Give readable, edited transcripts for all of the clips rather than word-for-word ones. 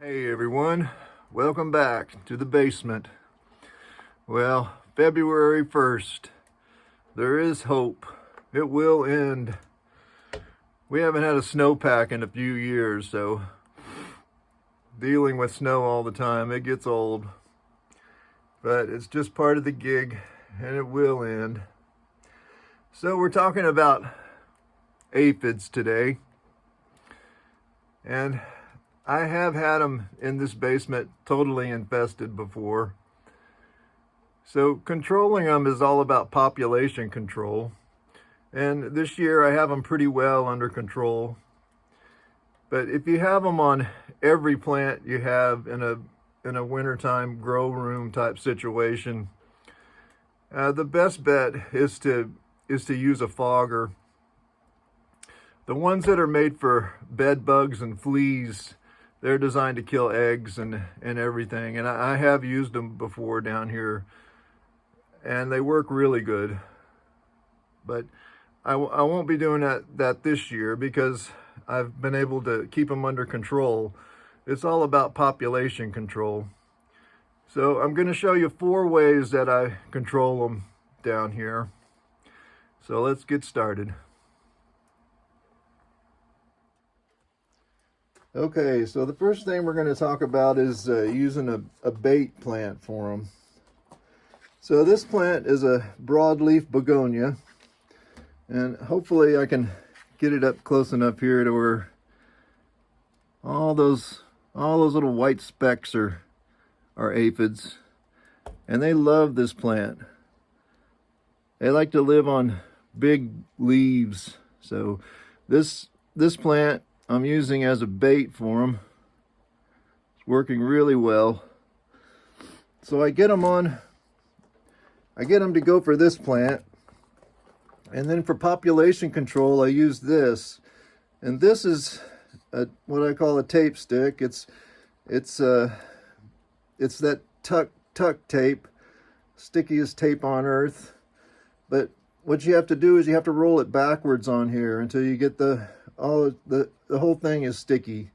Hey everyone, welcome back to the basement. Well, February 1st, there is hope. It will end. We haven't had a snowpack in a few years, so dealing with snow all the time, it gets old. But it's just part of the gig, and it will end. So we're talking about aphids today. And I have had them in this basement totally infested before. So controlling them is all about population control. And this year I have them pretty well under control. But if you have them on every plant you have in a wintertime grow room type situation, the best bet is to use a fogger. The ones that are made for bed bugs and fleas, they're designed to kill eggs and everything. And I have used them before down here, and they work really good. But I won't be doing that this year because I've been able to keep them under control. It's all about population control. So I'm going to show you 4 ways that I control them down here. So let's get started. Okay, so the first thing we're going to talk about is using a bait plant for them. So this plant is a broadleaf begonia, and hopefully I can get it up close enough here to where all those little white specks are aphids, and they love this plant. They like to live on big leaves. So this plant I'm using as a bait for them. It's working really well. So I get them to go for this plant, and then for population control I use this, and this is what I call a tape stick. It's that tuck tape, stickiest tape on earth. But what you have to do is you have to roll it backwards on here until you get the whole thing is sticky.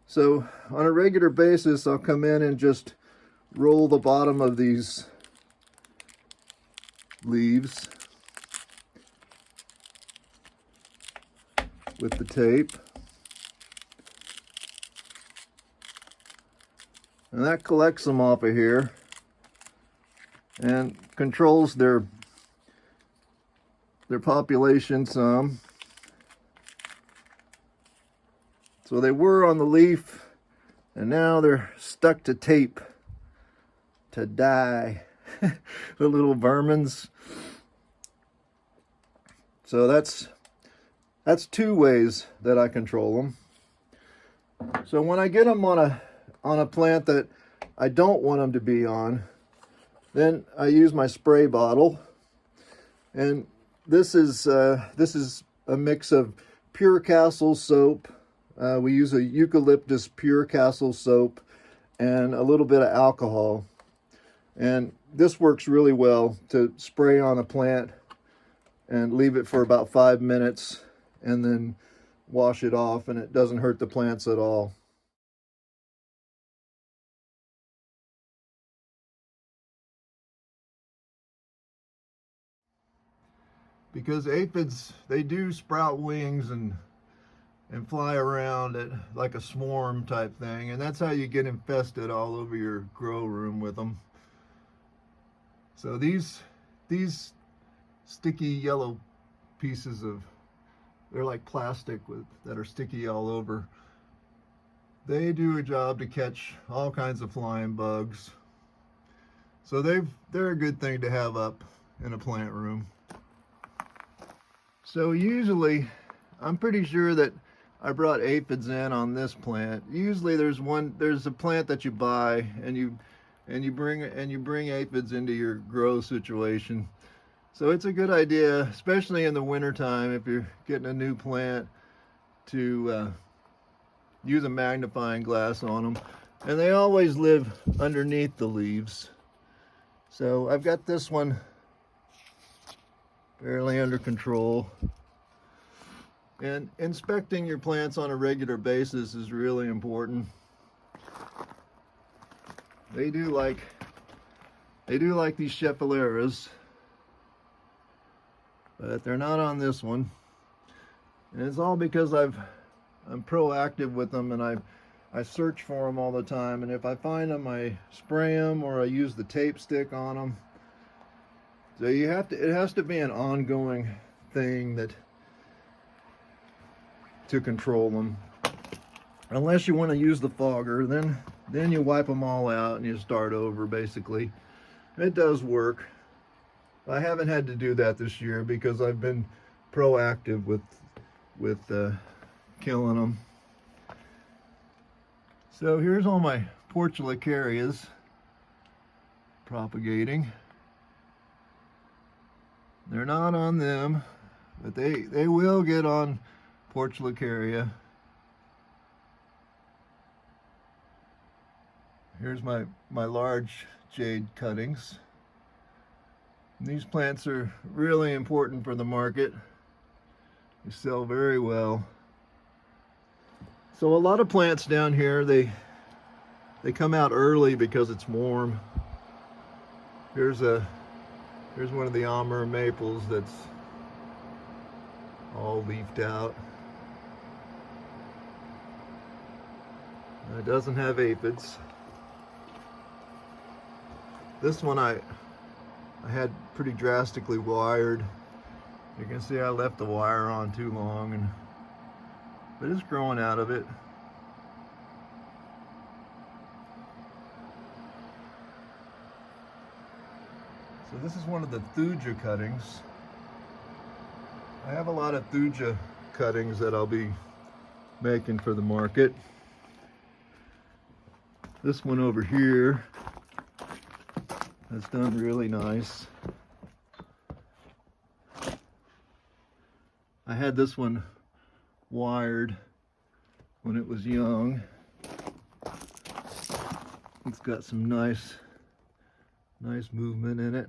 So on a regular basis, I'll come in and just roll the bottom of these leaves with the tape. And that collects them off of here and controls their population some. So they were on the leaf, and now they're stuck to tape to die. The little vermins. So that's 2 ways that I control them. So when I get them on a plant that I don't want them to be on, then I use my spray bottle, and this is a mix of Pure Castle soap. We use a eucalyptus Pure Castle soap and a little bit of alcohol. And this works really well to spray on a plant and leave it for about 5 minutes and then wash it off, and it doesn't hurt the plants at all. Because aphids, they do sprout wings and fly around it like a swarm type thing, and that's how you get infested all over your grow room with them. So these sticky yellow pieces they're like plastic that are sticky all over. They do a job to catch all kinds of flying bugs. So they're a good thing to have up in a plant room. So usually, I'm pretty sure that I brought aphids in on this plant. Usually there's a plant that you buy and you bring aphids into your grow situation. So it's a good idea, especially in the wintertime, if you're getting a new plant, to use a magnifying glass on them. And they always live underneath the leaves. So I've got this one fairly under control. And inspecting your plants on a regular basis is really important. They do like these Scheffeleras, but they're not on this one. And it's all because I'm proactive with them, and I search for them all the time. And if I find them, I spray them or I use the tape stick on them. So it has to be an ongoing thing to control them. Unless you want to use the fogger, then you wipe them all out and you start over, basically. It does work. I haven't had to do that this year because I've been proactive with killing them. So here's all my portulacarias propagating. They're not on them, but they will get on portulacaria. Here's my large jade cuttings. And these plants are really important for the market. They sell very well. So a lot of plants down here, they come out early because it's warm. Here's one of the Amur maples that's all leafed out. It doesn't have aphids. This one I had pretty drastically wired. You can see I left the wire on too long, but it's growing out of it. So this is one of the thuja cuttings. I have a lot of thuja cuttings that I'll be making for the market. This one over here has done really nice. I had this one wired when it was young. It's got some nice movement in it.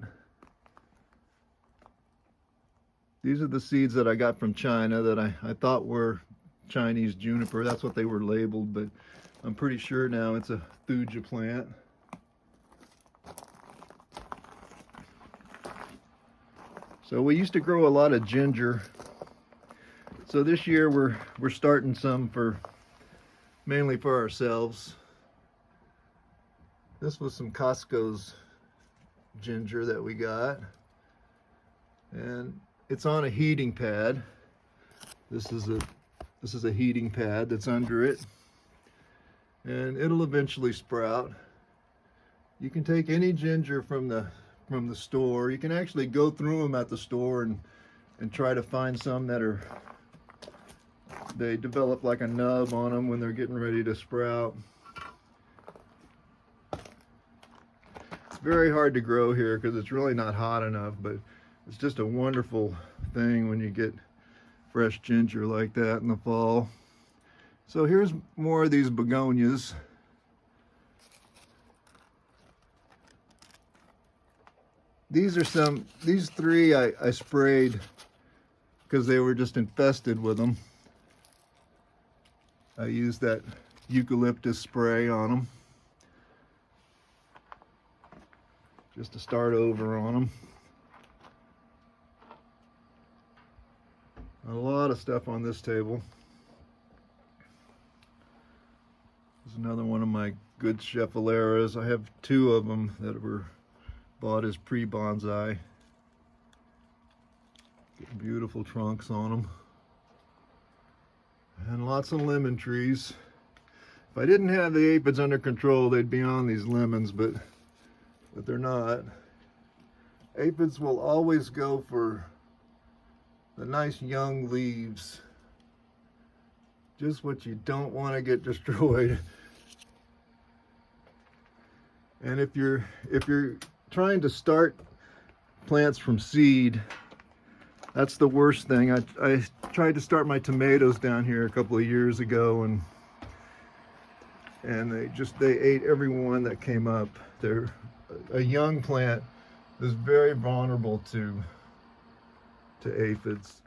These are the seeds that I got from China that I thought were Chinese juniper. That's what they were labeled, but I'm pretty sure now it's a thuja plant. So we used to grow a lot of ginger. So this year we're starting some mainly for ourselves. This was some Costco's ginger that we got, and it's on a heating pad. This is a heating pad that's under it, and it'll eventually sprout. You can take any ginger from the store. You can actually go through them at the store and try to find some that they develop like a nub on them when they're getting ready to sprout. It's very hard to grow here because it's really not hot enough, but it's just a wonderful thing when you get fresh ginger like that in the fall. So here's more of these begonias. These three I sprayed because they were just infested with them. I used that eucalyptus spray on them just to start over on them. A lot of stuff on this table. There's another one of my good Scheffeleras. I have two of them that were bought as pre-bonsai. Beautiful trunks on them. And lots of lemon trees. If I didn't have the aphids under control, they'd be on these lemons, but they're not. Aphids will always go for the nice young leaves. Just what you don't want to get destroyed. And if you're trying to start plants from seed, that's the worst thing. I tried to start my tomatoes down here a couple of years ago, and they ate every one that came up. They're a young plant is very vulnerable to aphids.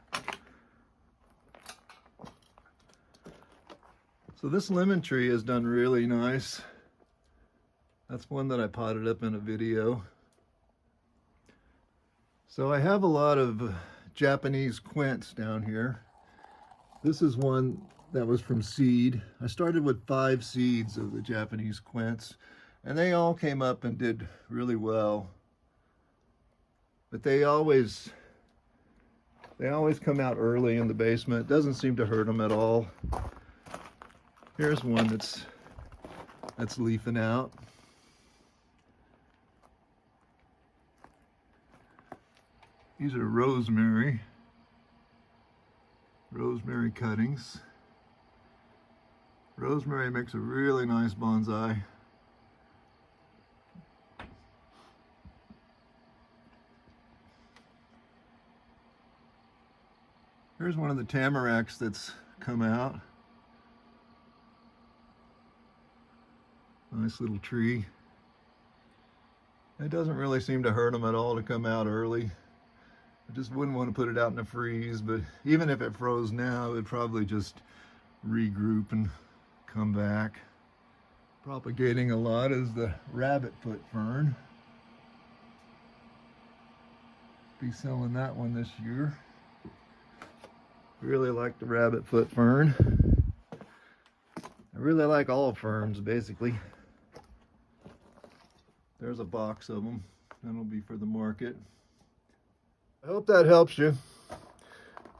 So this lemon tree has done really nice. That's one that I potted up in a video. So I have a lot of Japanese quince down here. This is one that was from seed. I started with 5 seeds of the Japanese quince, and they all came up and did really well. But they always come out early in the basement. It doesn't seem to hurt them at all. Here's one that's leafing out. These are rosemary cuttings. Rosemary makes a really nice bonsai. Here's one of the tamaracks that's come out. Nice little tree. It doesn't really seem to hurt them at all to come out early. I just wouldn't want to put it out in the freeze, but even if it froze now, it would probably just regroup and come back. Propagating a lot is the rabbit foot fern. Be selling that one this year. Really like the rabbit foot fern. I really like all ferns, basically. There's a box of them. That'll be for the market. I hope that helps you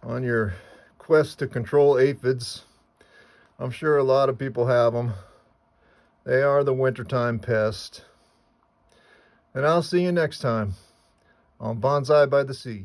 on your quest to control aphids. I'm sure a lot of people have them. They are the wintertime pest. And I'll see you next time on Bonsai by the Sea.